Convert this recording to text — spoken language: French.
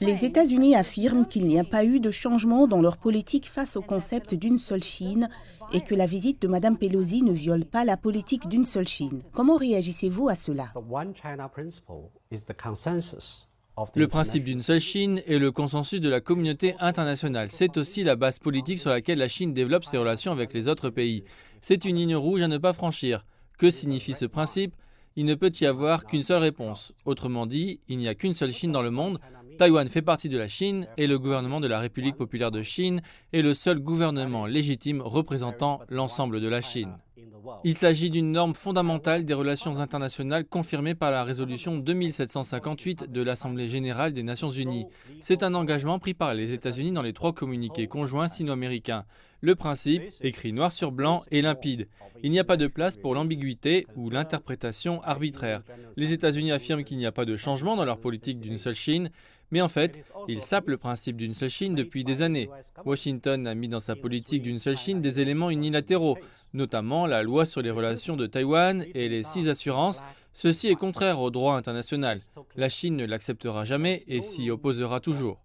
Les États-Unis affirment qu'il n'y a pas eu de changement dans leur politique face au concept d'une seule Chine et que la visite de Mme Pelosi ne viole pas la politique d'une seule Chine. Comment réagissez-vous à cela? Le principe d'une seule Chine est le consensus de la communauté internationale. C'est aussi la base politique sur laquelle la Chine développe ses relations avec les autres pays. C'est une ligne rouge à ne pas franchir. Que signifie ce principe? Il ne peut y avoir qu'une seule réponse. Autrement dit, il n'y a qu'une seule Chine dans le monde. Taïwan fait partie de la Chine et le gouvernement de la République populaire de Chine est le seul gouvernement légitime représentant l'ensemble de la Chine. Il s'agit d'une norme fondamentale des relations internationales confirmée par la résolution 2758 de l'Assemblée générale des Nations unies. C'est un engagement pris par les États-Unis dans les 3 communiqués conjoints sino-américains. Le principe, écrit noir sur blanc, est limpide. Il n'y a pas de place pour l'ambiguïté ou l'interprétation arbitraire. Les États-Unis affirment qu'il n'y a pas de changement dans leur politique d'une seule Chine, mais en fait, ils sapent le principe d'une seule Chine depuis des années. Washington a mis dans sa politique d'une seule Chine des éléments unilatéraux, notamment la loi sur les relations de Taïwan et les 6 assurances. Ceci est contraire au droit international. La Chine ne l'acceptera jamais et s'y opposera toujours.